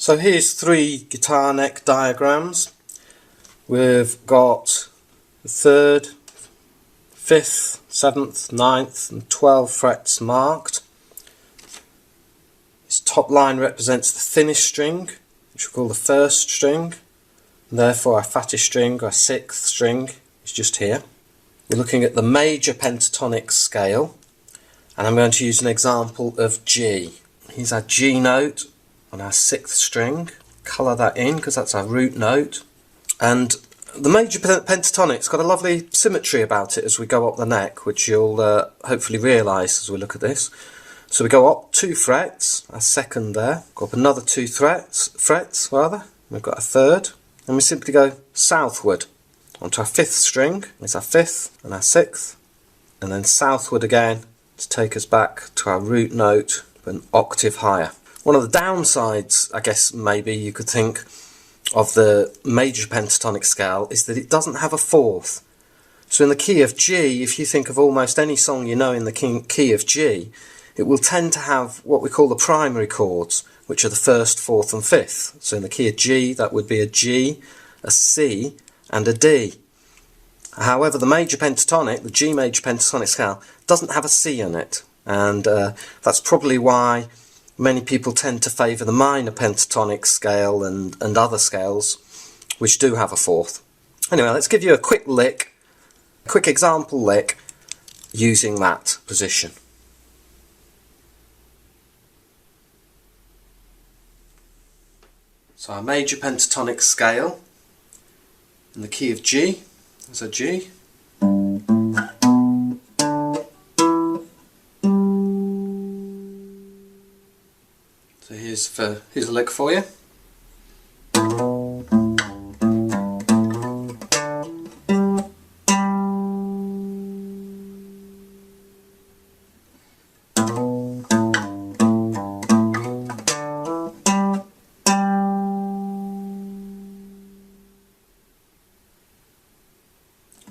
So here's 3 guitar neck diagrams. We've got the 3rd, 5th, 7th, 9th and 12th frets marked. This top line represents the thinnest string, which we call the 1st string, and therefore our fattest string, our 6th string, is just here. We're looking at the major pentatonic scale, and I'm going to use an example of G. Here's our G note on our 6th string. Colour that in because that's our root note. And the major pentatonic's got a lovely symmetry about it as we go up the neck, which you'll hopefully realise as we look at this. So we go up 2 frets, our 2nd there, go up another 2 frets, we've got a 3rd, and we simply go southward onto our 5th string. It's our 5th and our 6th, and then southward again to take us back to our root note, but an octave higher. One of the downsides, I guess maybe you could think, of the major pentatonic scale is that it doesn't have a 4th. So in the key of G, if you think of almost any song you know in the key of G, it will tend to have what we call the primary chords, which are the 1st, 4th and 5th. So in the key of G, that would be a G, a C and a D. However, the major pentatonic, the G major pentatonic scale, doesn't have a C in it, and that's probably why many people tend to favour the minor pentatonic scale and other scales which do have a 4th. Anyway, let's give you a quick lick, a quick example lick using that position. So our major pentatonic scale in the key of G is a G. So here's a lick for you.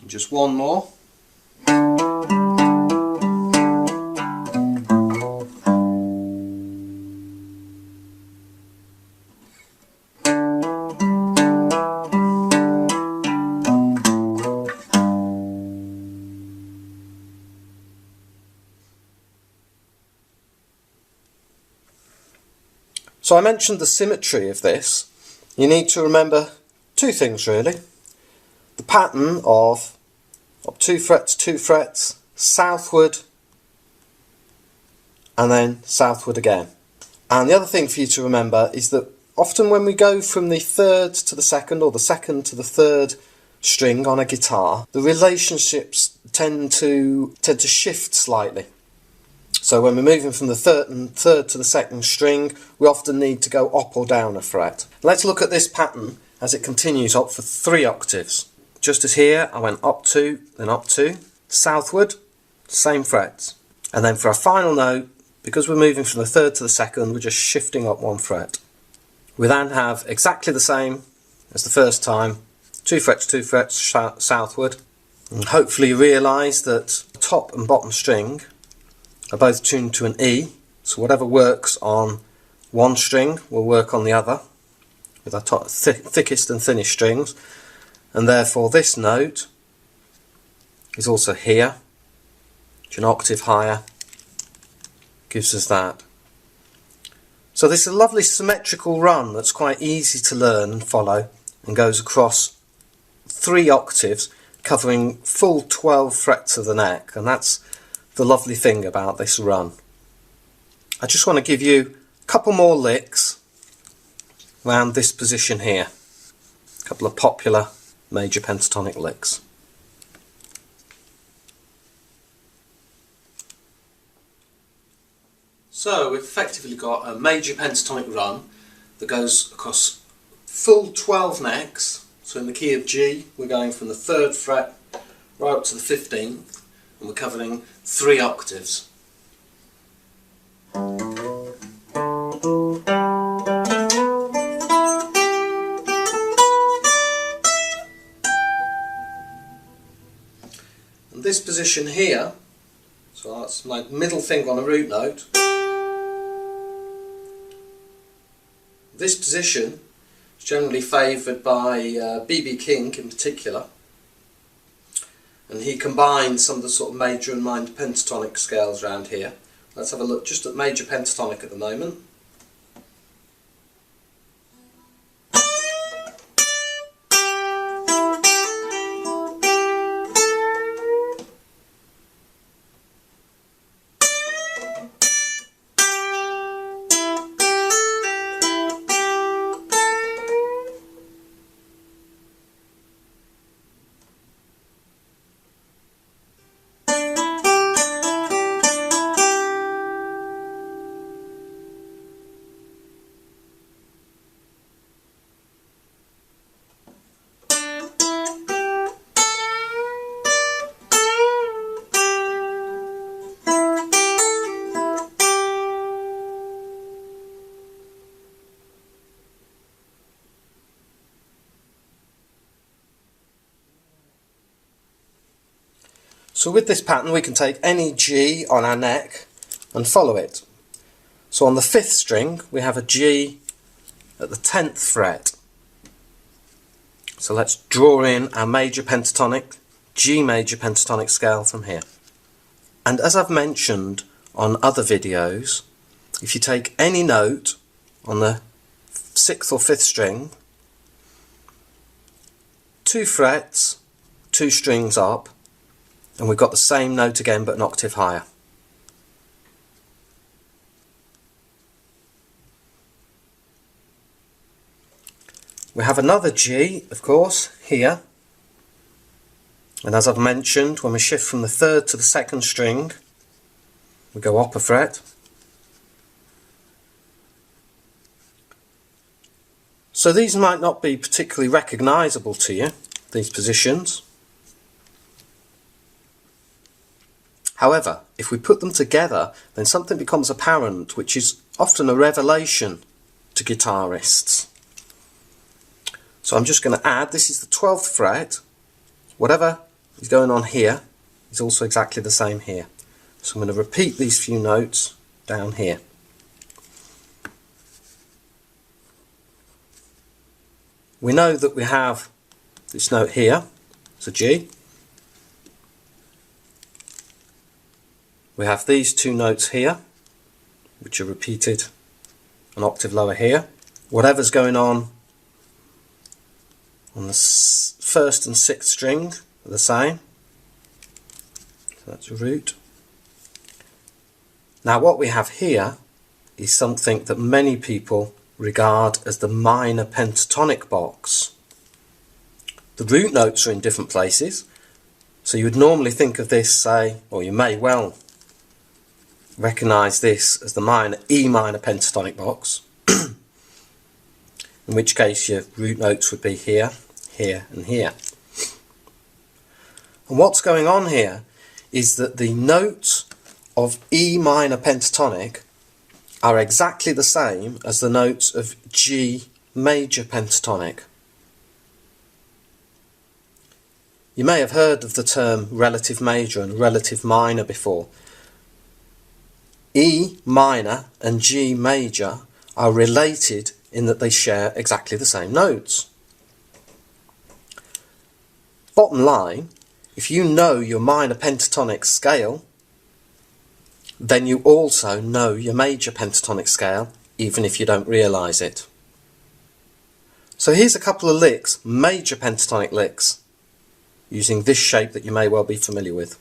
And just one more. So I mentioned the symmetry of this. You need to remember 2 things really. The pattern of up 2 frets, southward and then southward again. And the other thing for you to remember is that often when we go from the 3rd to the 2nd or the 2nd to the 3rd string on a guitar, the relationships tend to shift slightly. So when we're moving from the 3rd to the 2nd string, we often need to go up or down a fret. Let's look at this pattern as it continues up for 3 octaves. Just as here, I went up 2, then up 2, southward, same frets. And then for our final note, because we're moving from the 3rd to the 2nd, we're just shifting up 1 fret. We then have exactly the same as the first time, 2 frets southward. And hopefully you realise that the top and bottom string are both tuned to an E, so whatever works on one string will work on the other with our thickest and thinnest strings, and therefore this note is also here, which an octave higher gives us that. So this is a lovely symmetrical run that's quite easy to learn and follow, and goes across 3 octaves covering full 12 frets of the neck, and that's the lovely thing about this run. I just want to give you a couple more licks around this position here. A couple of popular major pentatonic licks. So we've effectively got a major pentatonic run that goes across full 12 necks. So in the key of G we're going from the 3rd fret right up to the 15th, and we're covering 3 octaves. And this position here, so that's my middle finger on a root note, this position is generally favoured by B.B. King in particular, and he combined some of the sort of major and minor pentatonic scales around here. Let's have a look just at major pentatonic at the moment. So with this pattern we can take any G on our neck and follow it. So on the 5th string we have a G at the 10th fret. So let's draw in our major pentatonic, G major pentatonic scale from here. And as I've mentioned on other videos, if you take any note on the 6th or 5th string, 2 frets, 2 strings up, and we've got the same note again but an octave higher. We have another G, of course, here, and as I've mentioned, when we shift from the 3rd to the 2nd string, we go up a fret. So these might not be particularly recognisable to you, these positions. However, if we put them together, then something becomes apparent, which is often a revelation to guitarists. So I'm just going to add, this is the 12th fret, whatever is going on here is also exactly the same here. So I'm going to repeat these few notes down here. We know that we have this note here, it's a G. We have these 2 notes here, which are repeated an octave lower here. Whatever's going on the 1st and 6th string are the same. So that's a root. Now what we have here is something that many people regard as the minor pentatonic box. The root notes are in different places, so you would normally think of this, say, or you may well recognise this as the E minor pentatonic box, in which case your root notes would be here, here and here. And what's going on here is that the notes of E minor pentatonic are exactly the same as the notes of G major pentatonic. You may have heard of the term relative major and relative minor before. E minor and G major are related in that they share exactly the same notes. Bottom line, if you know your minor pentatonic scale, then you also know your major pentatonic scale, even if you don't realise it. So here's a couple of licks, major pentatonic licks, using this shape that you may well be familiar with.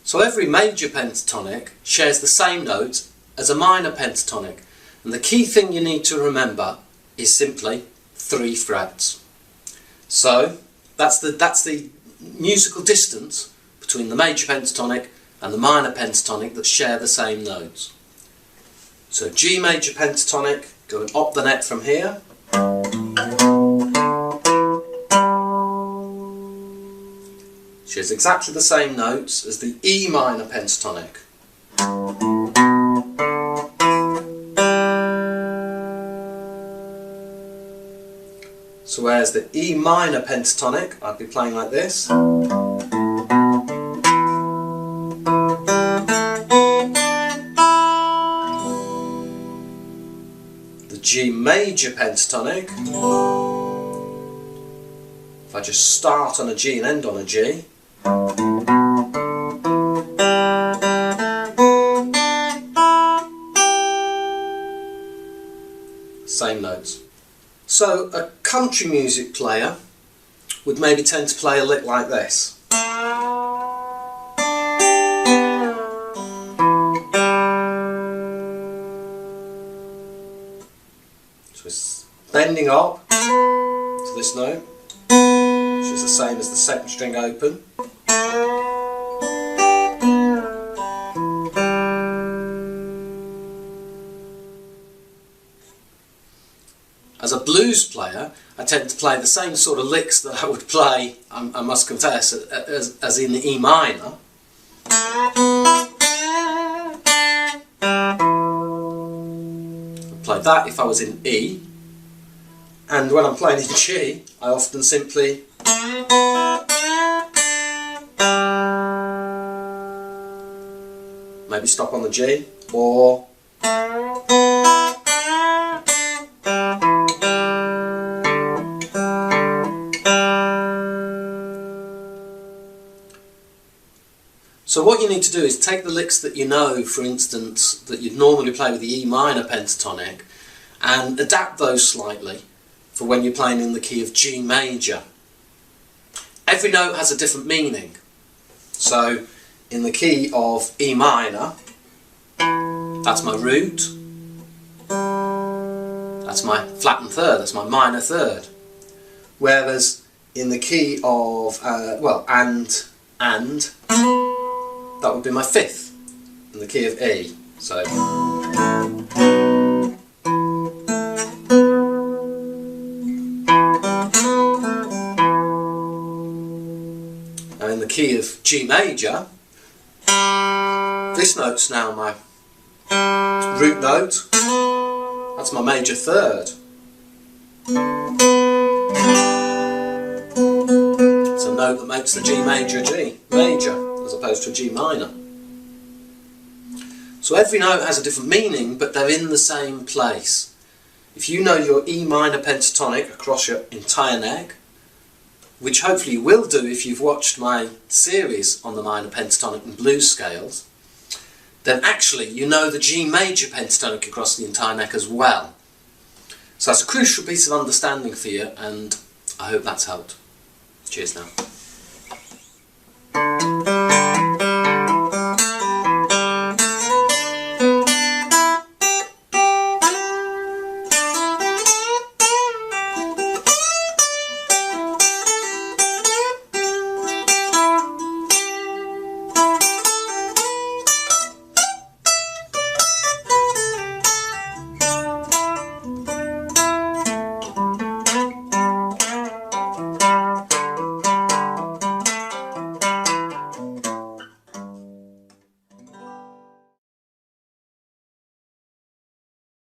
So every major pentatonic shares the same note as a minor pentatonic, and the key thing you need to remember is simply 3 frets. So that's the musical distance between the major pentatonic and the minor pentatonic that share the same notes. So G major pentatonic going up the neck from here, shares exactly the same notes as the E minor pentatonic. So whereas the E minor pentatonic, I'd be playing like this. G major pentatonic, if I just start on a G and end on a G, same notes. So a country music player would maybe tend to play a lick like this. So it's bending up to this note, which is the same as the second string open. As a blues player, I tend to play the same sort of licks that I would play, I must confess, as in E minor. I'd play that if I was in E, and when I'm playing in G, I often simply maybe stop on the G, or so what you need to do is take the licks that you know, for instance, that you'd normally play with the E minor pentatonic, and adapt those slightly for when you're playing in the key of G major. Every note has a different meaning. So in the key of E minor, that's my root, that's my flattened third, that's my minor third. Whereas in the key of, that would be my fifth in the key of E. So now in the key of G major, this note's now my root note, that's my major third. It's a note that makes the G major a G major, as opposed to a G minor. So every note has a different meaning, but they're in the same place. If you know your E minor pentatonic across your entire neck, which hopefully you will do if you've watched my series on the minor pentatonic and blues scales, then actually you know the G major pentatonic across the entire neck as well. So that's a crucial piece of understanding for you, and I hope that's helped. Cheers now.